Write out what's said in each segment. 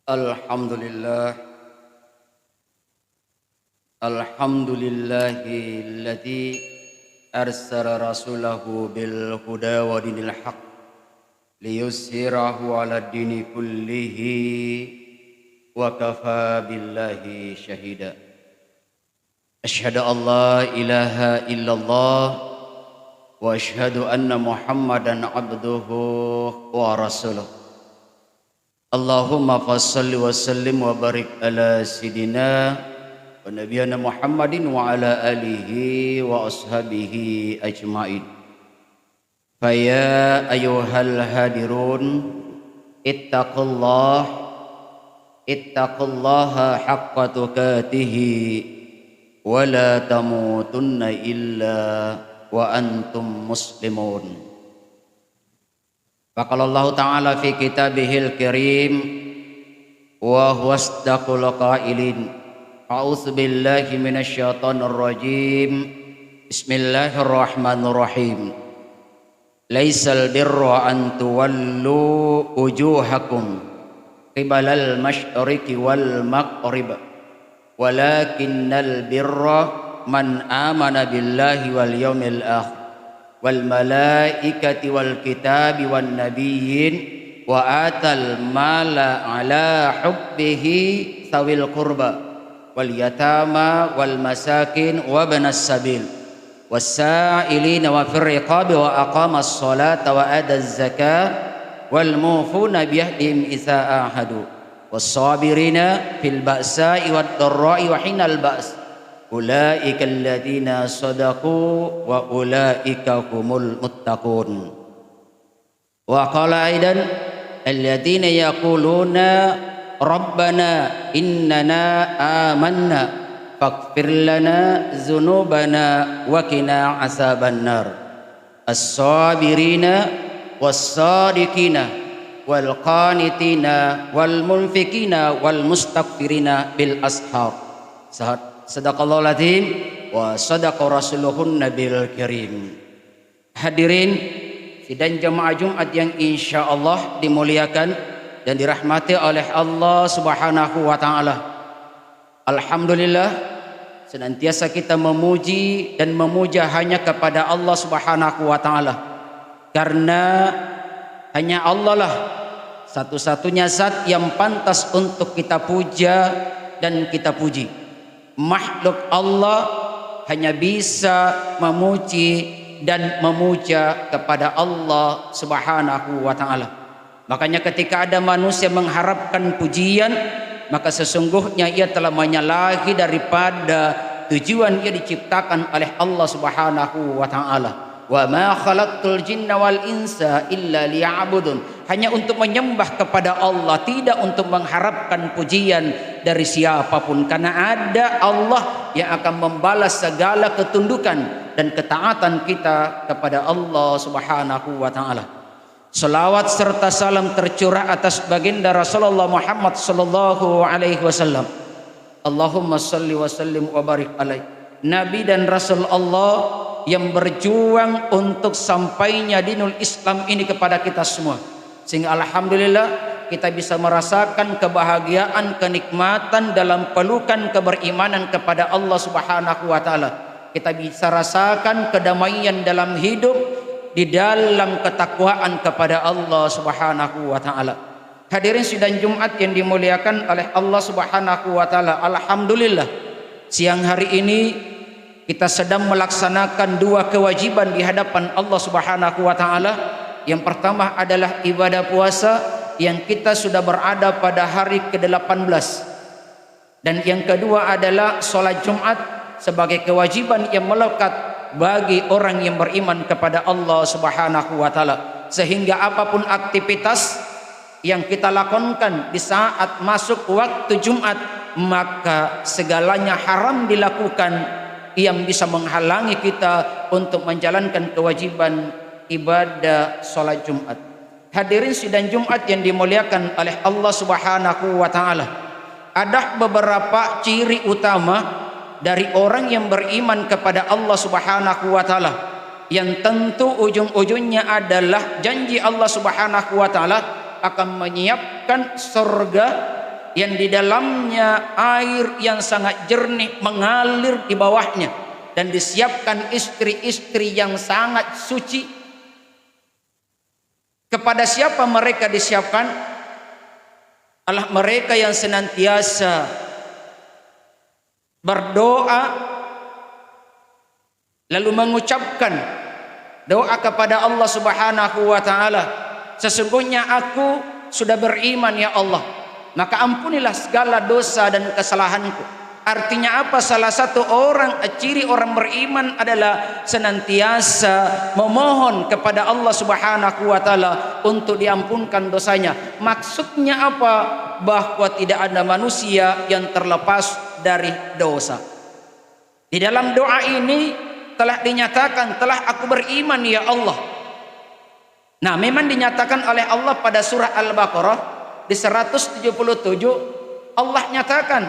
Alhamdulillah, alhamdulillahilladzi arsala rasulahu bil huda wa dinil haq liyuzhirahu 'ala dini kullihi wa kafa billahi syahida. Asyhadu an la ilaha illallah wa asyhadu anna Muhammadan abduhu wa rasuluh. Allahumma fassalli wa sallim wa barik ala sidina wa nabiyana Muhammadin wa ala alihi wa ashabihi ajmain. Faya ayyuhal hadirun ittaqullaha haqqa tuqatihi wa la tamutunna illa wa antum muslimun. Faqala Allah Ta'ala fi kitabihil karim wa huwa asdaqul qailin. A'udzu billahi minasyaitonir rajim. Bismillahirrahmanirrahim. Laisal birra an tuwallu wujuhakum qibalal masyriqi wal maghrib walakinnal birra man amana billahi wal yawmil akhir wal malaikati wal kitabi wan nabiyyin wa atal mala ala hubbihi sawil qurba wal yatama wal masakin wa banas sabil was sa'ilina wa fir riqabi wa aqamas salata wa adaz zakah wal mufuna biyahdihim idza ahadu was sabirina fil ba'sa'i wad dharra'i wa hinal ba's ulaika alladziina shadaqu wa ulaika humul muttaqun. Wa qala aidan alladziina yaquluna rabbana innana amanna faghfir lana dzunubana wa qina azabannar. As-sabirina was-sadiqina wal qanitina wal munfikina wal mustaghfirina bil ashar. Sadaqallahul azim wa sadaqa rasuluhun nabil karim. Hadirin sidang jamaah Jumat yang insyaallah dimuliakan dan dirahmati oleh Allah Subhanahu wa taala. Alhamdulillah, senantiasa kita memuji dan memuja hanya kepada Allah Subhanahu wa taala. Karena hanya Allah lah satu-satunya zat yang pantas untuk kita puja dan kita puji. Makhluk Allah hanya bisa memuji dan memuja kepada Allah Subhanahu wa taala. Makanya ketika ada manusia mengharapkan pujian, maka sesungguhnya ia telah menyalahi daripada tujuan ia diciptakan oleh Allah Subhanahu wa taala. Wa ma khalaqtul jinna wal insa illa liya'budun. Hanya untuk menyembah kepada Allah, tidak untuk mengharapkan pujian dari siapapun, karena ada Allah yang akan membalas segala ketundukan dan ketaatan kita kepada Allah Subhanahu wa taala. Selawat serta salam tercurah atas baginda Rasulullah Muhammad sallallahu alaihi wasallam. Allahumma salli wa sallim wa barik alaihi. Nabi dan Rasul Allah yang berjuang untuk sampainya dinul Islam ini kepada kita semua, sehingga alhamdulillah kita bisa merasakan kebahagiaan, kenikmatan dalam pelukan keberimanan kepada Allah Subhanahu wa taala. Kita bisa rasakan kedamaian dalam hidup di dalam ketakwaan kepada Allah Subhanahu wa taala. Hadirin sidang Jumat yang dimuliakan oleh Allah Subhanahu wa taala, alhamdulillah siang hari ini kita sedang melaksanakan dua kewajiban di hadapan Allah Subhanahu wa taala. Yang pertama adalah ibadah puasa yang kita sudah berada pada hari ke-18. Dan yang kedua adalah salat Jumat sebagai kewajiban yang melekat bagi orang yang beriman kepada Allah Subhanahu wa taala. Sehingga apapun aktivitas yang kita lakukan di saat masuk waktu Jumat, maka segalanya haram dilakukan yang bisa menghalangi kita untuk menjalankan kewajiban ibadah salat Jumat. Hadirin sidang Jumat yang dimuliakan oleh Allah Subhanahu wa taala, ada beberapa ciri utama dari orang yang beriman kepada Allah Subhanahu wa taala, yang tentu ujung-ujungnya adalah janji Allah Subhanahu wa taala akan menyiapkan surga yang di dalamnya air yang sangat jernih mengalir di bawahnya, dan disiapkan istri-istri yang sangat suci. Kepada siapa mereka disiapkan? Adalah mereka yang senantiasa berdoa lalu mengucapkan doa kepada Allah Subhanahu wa taala, sesungguhnya aku sudah beriman ya Allah, maka ampunilah segala dosa dan kesalahanku. Artinya apa? Salah satu ciri orang beriman adalah senantiasa memohon kepada Allah Subhanahu wa taala untuk diampunkan dosanya. Maksudnya apa? Bahwa tidak ada manusia yang terlepas dari dosa. Di dalam doa ini telah dinyatakan, telah aku beriman ya Allah. Nah, memang dinyatakan oleh Allah pada surah Al-Baqarah di 177, Allah nyatakan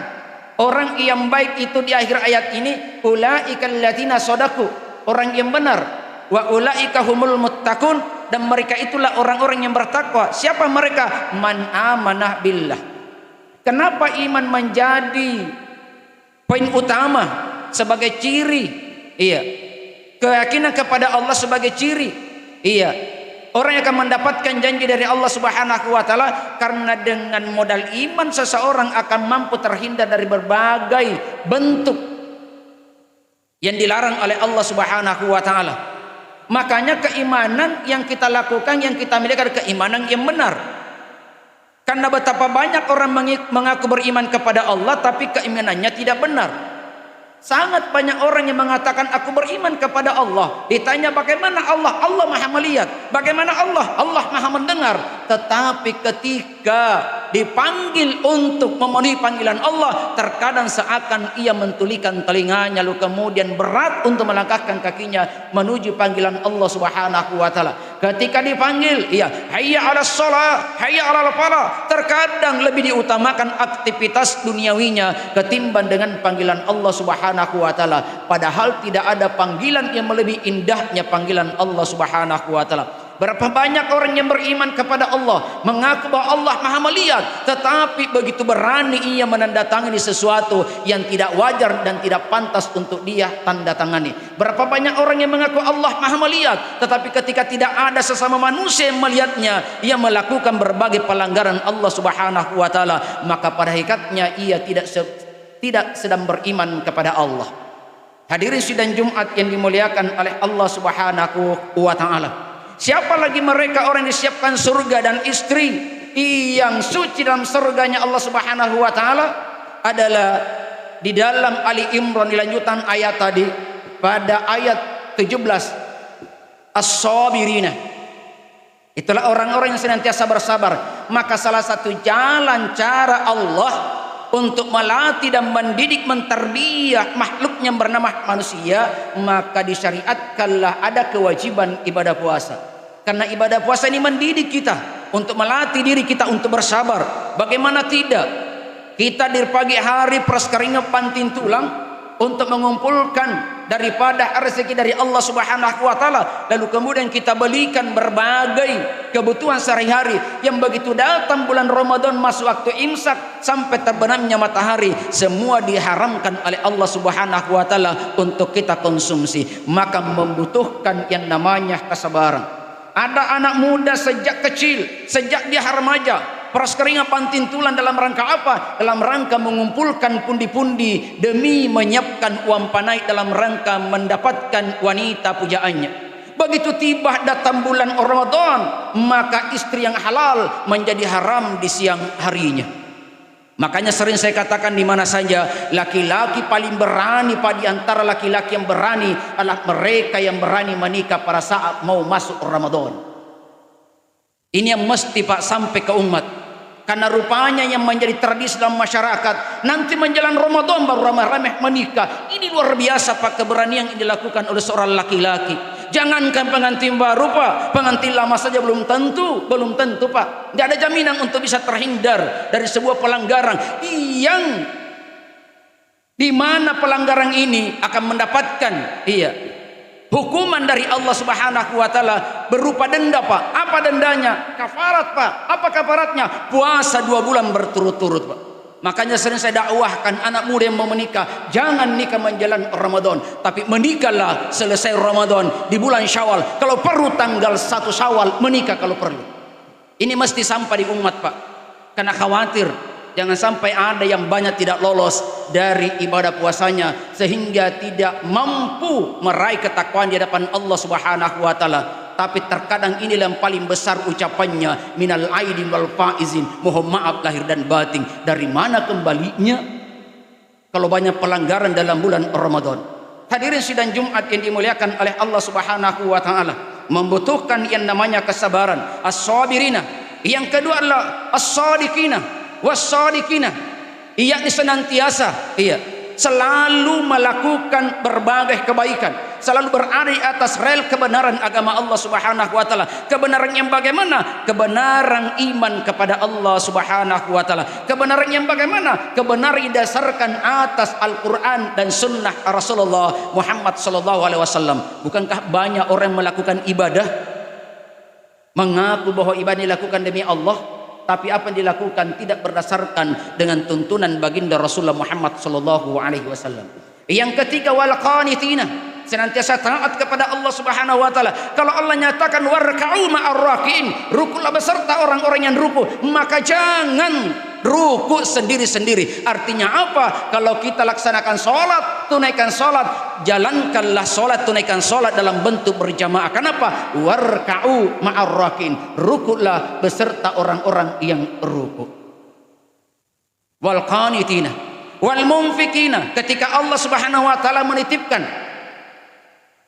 orang yang baik itu di akhir ayat ini, ulaikal ladzina shadaku, orang yang benar, wa ulaika humul muttaqun, dan mereka itulah orang-orang yang bertakwa. Siapa mereka? Man amanah billah. Kenapa iman menjadi poin utama sebagai ciri? Iya. Keyakinan kepada Allah sebagai ciri. Iya. Orang yang akan mendapatkan janji dari Allah Subhanahu wa taala karena dengan modal iman seseorang akan mampu terhindar dari berbagai bentuk yang dilarang oleh Allah Subhanahu wa taala. Makanya keimanan yang kita lakukan, yang kita miliki adalah keimanan yang benar. Karena betapa banyak orang mengaku beriman kepada Allah tapi keimanannya tidak benar. Sangat banyak orang yang mengatakan aku beriman kepada Allah. Ditanya bagaimana Allah? Allah Maha melihat. Bagaimana Allah? Allah Maha mendengar. Tetapi ketika dipanggil untuk memenuhi panggilan Allah, terkadang seakan ia mentulikan telinganya, lalu kemudian berat untuk melangkahkan kakinya menuju panggilan Allah Subhanahu wa taala. Ketika dipanggil, hayya 'alas shalah, hayya 'alal falah, terkadang lebih diutamakan aktivitas duniawinya ketimbang dengan panggilan Allah Subhanahu wa taala. Padahal tidak ada panggilan yang lebih indahnya panggilan Allah Subhanahu wa taala. Berapa banyak orang yang beriman kepada Allah, mengaku bahwa Allah Maha melihat, tetapi begitu berani ia menandatangani sesuatu yang tidak wajar dan tidak pantas untuk dia tanda tangani. Berapa banyak orang yang mengaku Allah Maha melihat, tetapi ketika tidak ada sesama manusia yang melihatnya, ia melakukan berbagai pelanggaran Allah Subhanahu wa taala, maka pada hakikatnya ia tidak sedang beriman kepada Allah. Hadirin sidang Jumat yang dimuliakan oleh Allah Subhanahu wa taala. Siapa lagi mereka orang yang disiapkan surga dan istri yang suci dalam surganya Allah Subhanahu wa taala? Adalah di dalam Ali Imran di lanjutan ayat tadi pada ayat 17, as-sabirina. Itulah orang-orang yang senantiasa bersabar. Maka salah satu jalan cara Allah untuk melatih dan mendidik, menterbiah makhluk yang bernama manusia, maka disyariatkanlah ada kewajiban ibadah puasa. Karena ibadah puasa ini mendidik kita untuk melatih diri kita untuk bersabar. Bagaimana tidak? Kita di pagi hari perskeringan pantin tulang untuk mengumpulkan daripada rezeki dari Allah Subhanahu wa taala, lalu kemudian kita belikan berbagai kebutuhan sehari-hari yang begitu datang bulan Ramadan masuk waktu imsak sampai terbenamnya matahari, semua diharamkan oleh Allah Subhanahu wa taala untuk kita konsumsi. Maka membutuhkan yang namanya kesabaran. Ada anak muda sejak kecil, sejak dia remaja, perskeringan pantin tulang dalam rangka apa? Dalam rangka mengumpulkan pundi-pundi demi menyiapkan uang panai dalam rangka mendapatkan wanita pujaannya. Begitu tiba datang bulan Ramadan, maka istri yang halal menjadi haram di siang harinya. Makanya sering saya katakan di mana saja, laki-laki paling berani di antara laki-laki yang berani adalah mereka yang berani menikah pada saat mau masuk Ramadan. Ini yang mesti Pak sampai ke umat. Karena rupanya yang menjadi tradisi dalam masyarakat, nanti menjelang Ramadan baru ramai-ramai menikah. Ini luar biasa Pak, keberanian yang dilakukan oleh seorang laki-laki. Jangankan pengantin baru Pak, pengantin lama saja belum tentu Pak. Tidak ada jaminan untuk bisa terhindar dari sebuah pelanggaran yang dimana pelanggaran ini akan mendapatkan hukuman dari Allah Subhanahu wa taala berupa denda Pak. Apa dendanya? Kafarat Pak. Apa kafaratnya? Puasa 2 bulan berturut-turut Pak. Makanya sering saya dakwahkan anak muda yang mau menikah, jangan nikah menjelang Ramadan, tapi menikahlah selesai Ramadan di bulan Syawal. Kalau perlu tanggal 1 Syawal menikah kalau perlu. Ini mesti sampai di umat, Pak. Karena khawatir jangan sampai ada yang banyak tidak lolos dari ibadah puasanya sehingga tidak mampu meraih ketakwaan di hadapan Allah Subhanahu wa taala. Tapi terkadang inilah yang paling besar ucapannya, minal aidin wal faizin, mohon maaf lahir dan batin. Dari mana kembalinya kalau banyak pelanggaran dalam bulan Ramadan? Hadirin sidang Jumat yang dimuliakan oleh Allah Subhanahu wa taala, membutuhkan yang namanya kesabaran, as-sabirina. Yang kedua adalah as-sadiqina was-sadiqina, yakni senantiasa selalu melakukan berbagai kebaikan, selalu berada di atas rel kebenaran agama Allah Subhanahu wa taala. Kebenaran yang bagaimana? Kebenaran iman kepada Allah Subhanahu wa taala. Kebenaran yang bagaimana? Kebenaran didasarkan atas Al-Qur'an dan sunnah Rasulullah Muhammad sallallahu alaihi wasallam. Bukankah banyak orang melakukan ibadah mengaku bahwa ibadah dilakukan demi Allah, tapi apa yang dilakukan tidak berdasarkan dengan tuntunan baginda Rasulullah Muhammad sallallahu alaihi wasallam. Yang ketiga, wal qanitina, senantiasa taat kepada Allah Subhanahu wa taala. Kalau Allah nyatakan warka'u ma'ar raki'in, rukulah beserta orang-orang yang ruku, maka jangan ruku sendiri-sendiri. Artinya apa? Kalau kita laksanakan sholat, tunaikan sholat, jalankanlah sholat, tunaikan sholat dalam bentuk berjamaah. Kenapa? Warka'u ma'ar raki'in, rukulah beserta orang-orang yang ruku. Wal qanitina wal munfikina, ketika Allah Subhanahu wa taala menitipkan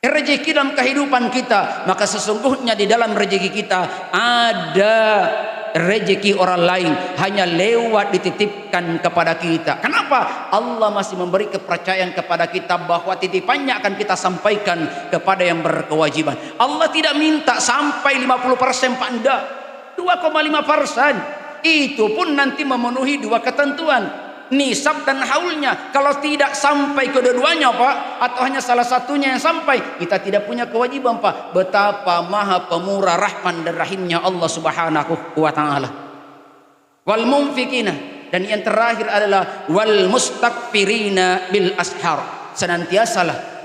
rezeki dalam kehidupan kita, maka sesungguhnya di dalam rezeki kita ada rezeki orang lain, hanya lewat dititipkan kepada kita. Kenapa? Allah masih memberi kepercayaan kepada kita bahwa titipannya akan kita sampaikan kepada yang berkewajiban. Allah tidak minta sampai 50%, Pak, enggak, 2,5%. Itu pun nanti memenuhi dua ketentuan, nisab dan haulnya. Kalau tidak sampai kedua-duanya, Pak, atau hanya salah satunya yang sampai, kita tidak punya kewajiban, Pak. Betapa maha pemurah, rahman dan rahimnya Allah Subhanahu wa taala. Wal munfikina, dan yang terakhir adalah wal mustakfirina bil ashar, senantiasalah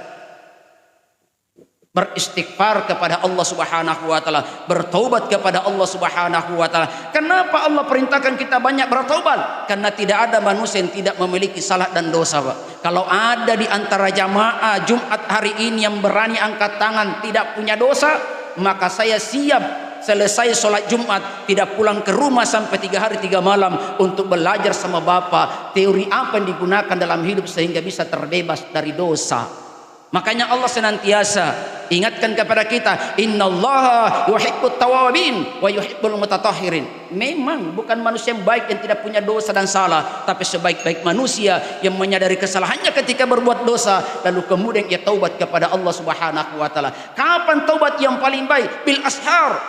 beristighfar kepada Allah Subhanahu wa taala, bertaubat kepada Allah Subhanahu wa taala. Kenapa Allah perintahkan kita banyak bertaubat? Karena tidak ada manusia yang tidak memiliki salah dan dosa, Pak. Kalau ada di antara jamaah Jumat hari ini yang berani angkat tangan tidak punya dosa, maka saya siap selesai sholat Jumat tidak pulang ke rumah sampai 3 hari 3 malam untuk belajar sama Bapak teori apa yang digunakan dalam hidup sehingga bisa terbebas dari dosa. Makanya Allah senantiasa ingatkan kepada kita, innallaha yuhibbut tawabin wa yuhibbul mutatahhirin. Memang bukan manusia yang baik yang tidak punya dosa dan salah, tapi sebaik-baik manusia yang menyadari kesalahannya ketika berbuat dosa lalu kemudian ia taubat kepada Allah Subhanahu wa taala. Kapan taubat yang paling baik? Bil ashar,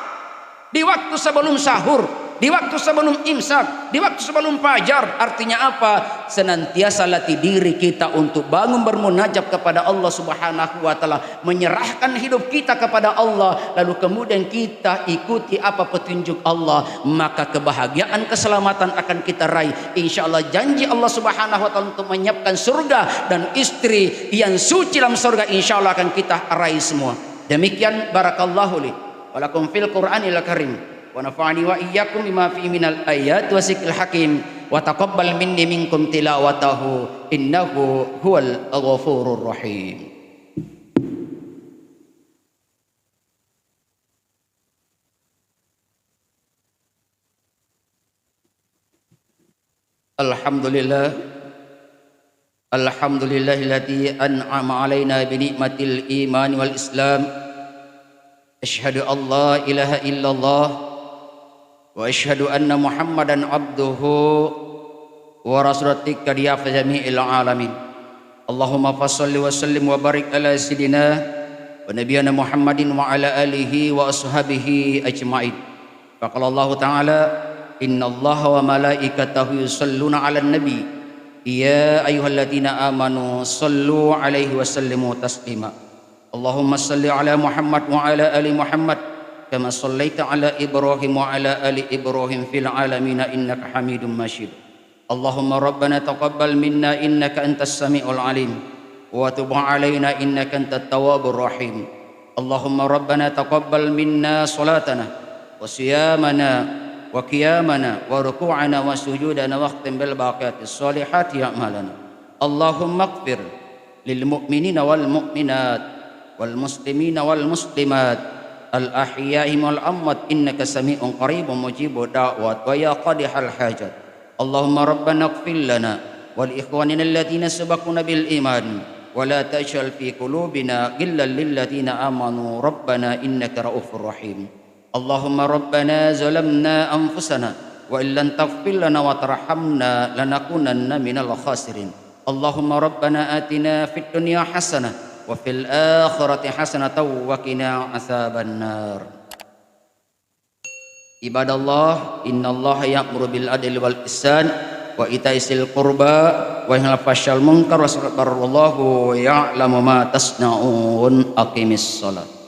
di waktu sebelum sahur, di waktu sebelum imsak, di waktu sebelum fajar. Artinya apa? Senantiasa latih diri kita untuk bangun bermunajat kepada Allah Subhanahu wa taala, menyerahkan hidup kita kepada Allah, lalu kemudian kita ikuti apa petunjuk Allah, maka kebahagiaan keselamatan akan kita raih. Insyaallah janji Allah Subhanahu wa taala untuk menyiapkan surga dan istri yang suci dalam surga, insyaallah akan kita raih semua. Demikian barakallahu li wa lakum fil Qur'anil Karim, wa nafa'ani wa iyyakum bima fihi minal ayat wa zikril hakim, wa taqabbal minni minkum tilawatahu innahu huwal ghafurur rahim. Alhamdulillah, alhamdulillahilladzi an'ama alaina bi ni'matil iman wal islam. Asyhadu an la ilaha illallah wa asyhadu anna Muhammadan abduhu wa rasuluhu ya fi jami'il alamin. Allahumma fassalli wa sallim wa barik ala sayidina wa nabiyyina Muhammadin wa ala alihi wa ashabihi ajma'in. Faqala Allah ta'ala, innallaha wa malaikatahu yusalluna 'alan nabi ya ayyuhalladzina amanu sallu 'alaihi wa sallimu taslima. Allahumma salli ala Muhammad wa ala ali Muhammad kama sallaita ala Ibrahim wa ala ali Ibrahim fil alamin innaka Hamidum Majid. اللهم ربنا تقبل منا إنك أنت السميع العليم وتب علينا إنك أنت التواب الرحيم. اللهم ربنا تقبل منا صلاتنا وصيامنا وقيامنا وركوعنا وسجودنا واختم بالباقيات الصالحات أعمالنا. اللهم اغفر للمؤمنين والمؤمنات والمسلمين والمسلمات الأحياء والأموات إنك سميع قريب مجيب الدعوات ويا قادح الحاجات. اللهم ربنا اغفر لنا ولإخواننا الذين سبقونا بالإيمان ولا تجعل في قلوبنا غلا للذين آمنوا ربنا إنك رؤوف رحيم. اللهم ربنا ظلمنا أنفسنا وإن لم تغفر لنا وترحمنا لنكونن من الخاسرين. اللهم ربنا آتنا في الدنيا حسنة وفي الآخرة حسنة وقنا عذاب النار. Ibadallah, innallaha ya'muru bil adli wal ihsan wa ita'izil qurba wa yanha 'anil fahsya'i wal munkar wa wallahu ya'lamu ma tasna'un. Aqimis shalah.